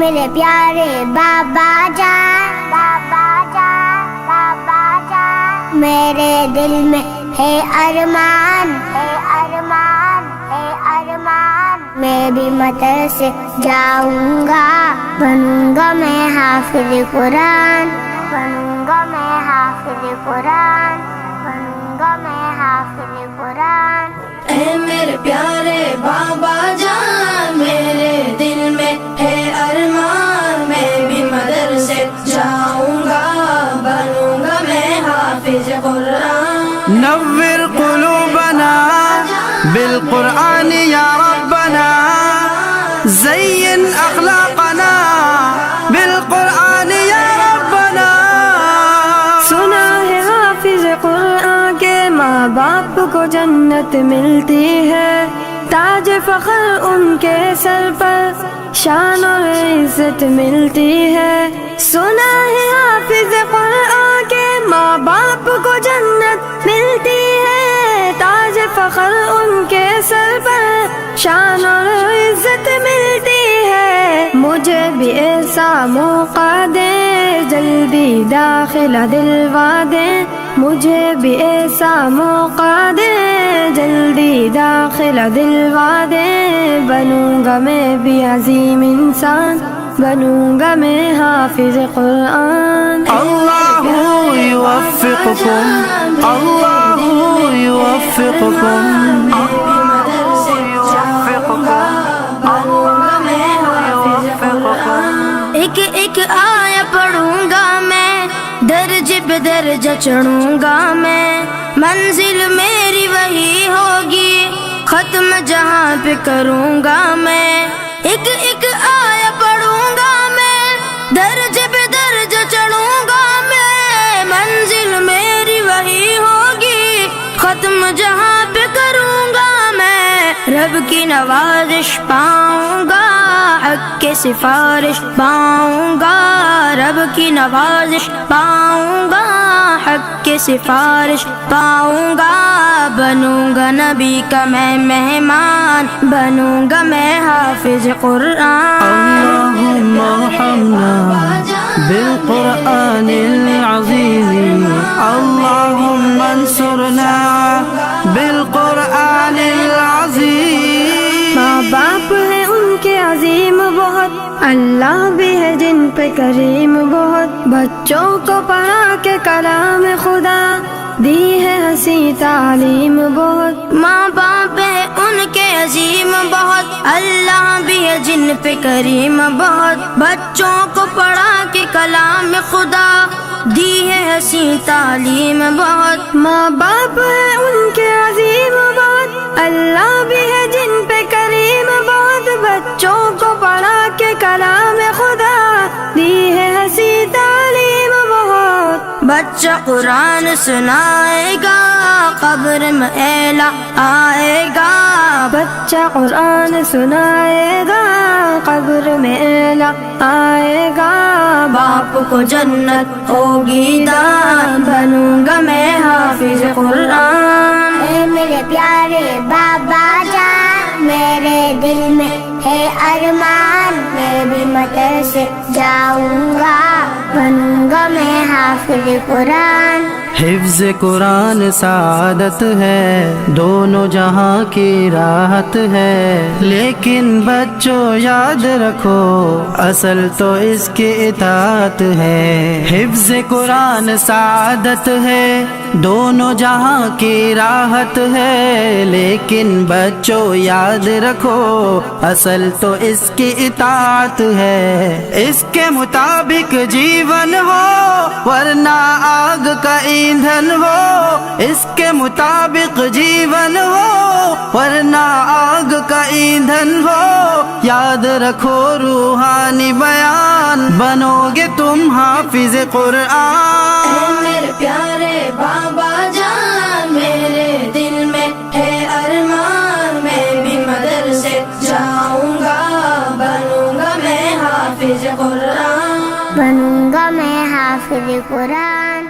میرے پیارے بابا جان، بابا جان، بابا جان، میرے دل میں ہے ارمان، ہے ارمان، ہے ارمان، میں بھی مدرسے جاؤں گا، بنوں گا میں حافظ قرآن، بنوں گا میں حافظ قرآن، بنوں گا میں حافظ قرآن۔ اے میرے پیارے بابا جان، میرے دل میں ہے ارمان، میں بھی مدرسے جاؤں گا، بنوں گا میں حافظ قرآن۔ نور قلوبنا بالقرآن یا ربنا، زین اخلاقنا بالقرآن یا ربنا۔ سنا ہے حافظ قرآن کے ماں باپ کو جنت ملتی ہے، تاج فخر ان کے سر پر شان اور عزت ملتی ہے۔ سنا ہے حافظ قرآن کے ماں باپ کو جنت ملتی ہے، تاج فخر ان کے سر پر شان اور عزت ملتی ہے۔ مجھے بھی ایسا موقع دے، جلدی داخلہ دلوا دے، مجھے بھی ایسا موقع دے، جلدی داخلہ دلوا دے، بنوں گا میں بھی عظیم انسان، بنوں گا میں حافظ قرآن۔ اللہ یوفقکم، اللہ یوفقکم، ایک ایک آیا پڑھوں گا میں، درجے پہ درجہ چڑھوں گا میں، منزل میری وہی ہوگی، ختم جہاں پہ کروں گا میں۔ ایک ایک آیا پڑھوں گا میں، درجے پہ درجہ چڑھوں گا میں، منزل میری وہی ہوگی، ختم جہاں پہ کروں گا میں۔ رب کی نوازش پاؤں گا، حق کی سفارش پاؤں گا، رب کی نوازش پاؤں گا، حق کی سفارش پاؤں گا، بنوں گا نبی کا میں مہمان، بنوں گا میں حافظ قرآن۔ اللہم ارحمنا بالقرآن العظیم، اللہم انصرنا بالقرآن العظیم۔ ماں باپ ہے ان کے عظیم بہت، اللہ بھی ہے جن پہ کریم بہت، بچوں کو پڑھا کے کلام خدا دی ہے ہنسی تعلیم بہت۔ ماں باپ ہے ان کے عظیم بہت، اللہ بھی ہے جن پہ کریم بہت، بچوں کو پڑھا کے کلام خدا دی ہے ہنسی تعلیم بہت۔ ماں باپ ہے ان کے عظیم بہت، اللہ بھی ہے جن پہ کریم بہت، بچوں کو پڑھا کے کلام خدا دی ہے ہنسی تعلیم بہت۔ بچہ قرآن سنائے گا، قبر میں اعلیٰ آئے گا، بچہ قرآن سنائے گا، قبر میں اعلیٰ آئے گا، باپ کو جنت ہوگی دان، بنوں گا میں حافظ قرآن۔ اے میرے پیارے بابا جان، میرے دل میں ہے ارمان، میں بھی مدرسے جاؤں گا، بنوں گا میں حافظ قرآن۔ حفظ قرآن سعادت ہے، دونوں جہاں کی راحت ہے، لیکن بچوں یاد رکھو اصل تو اس کی اطاعت ہے۔ حفظ قرآن سعادت ہے، دونوں جہاں کی راحت ہے، لیکن بچوں یاد رکھو اصل تو اس کی اطاعت ہے۔ اس کے مطابق جیون ہو ورنہ آگ کا ایندھن ہو، اس کے مطابق جیون ہو ورنہ آگ کا ایندھن ہو، یاد رکھو روحانی بیان، بنو گے تم حافظ قرآن۔ اے میرے پیارے بابا جان، میرے دل میں ہے ارمان، میں بھی مدرسے جاؤں گا، بنوں گا میں حافظ قرآن، بنوں گا میں حافظ قرآن۔